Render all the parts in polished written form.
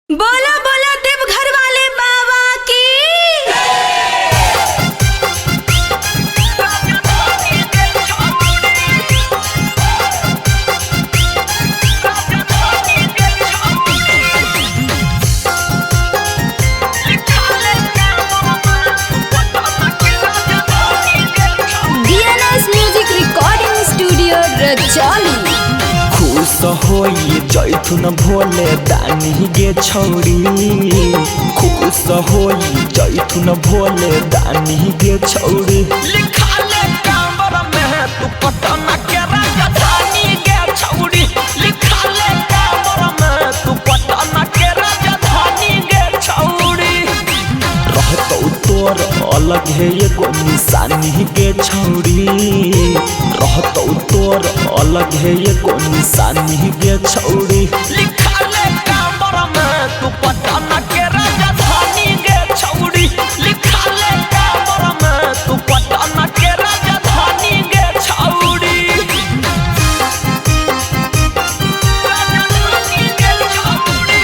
बोला बोला देवघर वाले बाबा की। DNS music recording studio Rajauli. खुश होई जैथुन भोले दानी गे छौरी, खुश होई जैथुन भोले दानी गे छौरी। लिखा ले कांवर में तू पटन के राजधानी गे छौरी, लिखा ले कांवर में तू पटन के राजधानी गे छौरी। रहतौ तोर अलग है एगो निशानी गे छौरी, रहतौ तोर अलग है एगो निशानी गे छौरी। लिखा ले कांवर में तू पटन के राजधानी गे छौरी, लिखा ले कांवर में तू पटन के राजधानी गे छौरी। राजधानी गे छौरी,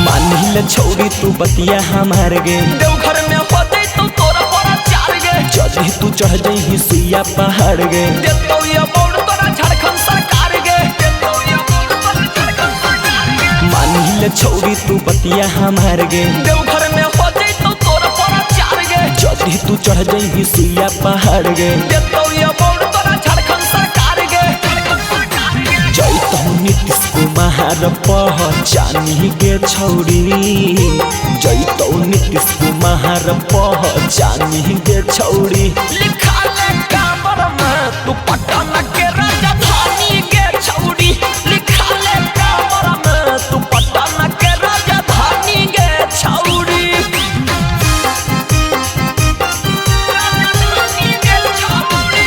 मानिल छौरी तू बतिया हमार गे, देवघर में होते तो तोरा बड़ा चार गे। जल्दी तू चढ़ जइही सुइया पहाड़ गे, देतौ ये बोर्ड तोरा झारखंड सरकार गे, देतौ ये बोर्ड तोरा झारखंड सरकार गे। मानिल छौरी तू बतिया हमार गे, देवघर में होते तो तोरा बड़ा चार गे। जल्दी तू चढ़ जइही सुइया पहाड़ गे, देतौ ये बोर्ड तोरा झारखंड सरकार गे। जैतौ नीतीश कुमार पहचानी गे छौरी, जैतौ नीतीश कुमार पहचानी गे छौरी। लिखा ले कांवर में तू पटन के राजधानी गे छौरी, लिखा ले कांवर में तू पटन के राजधानी गे छौरी। राजधानी गे छौरी,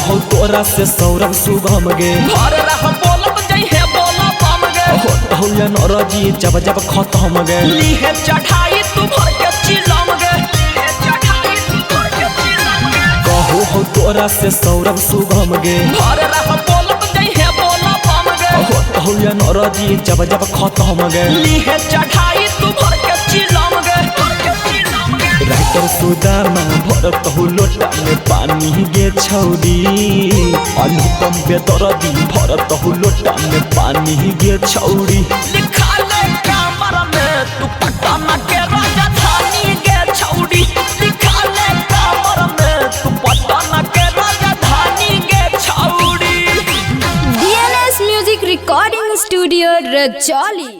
हो तोरा से सौरभ शुभम गे, घर रह बोलत जइहे बोला बम गे। हो या नरजी जब जब खत्म गे, लीहे चढ़ाई तू भर के चिलम गे, लीहे चढ़ाई तू भर के चिलम गे। कहो हो तोरा से सौरभ शुभम गे, घर रह बोलत जइहे बोला बम गे। हो या नरजी जब जब खत्म गे, लीहे चढ़ाई तू भर के चिलम गे, भर के चिलम गे। राइटर सुदामा भरत हो लोटा में पानी गे छौरी, अनुपम बेदर्दी भरत हो लोटा में पानी गे छौरी। लिखा ले कांवर में तू पटन के राजधानी गे छौरी, लिखा ले कांवर में तू पटन के राजधानी गे छौरी। DNS music recording studio Rajauli.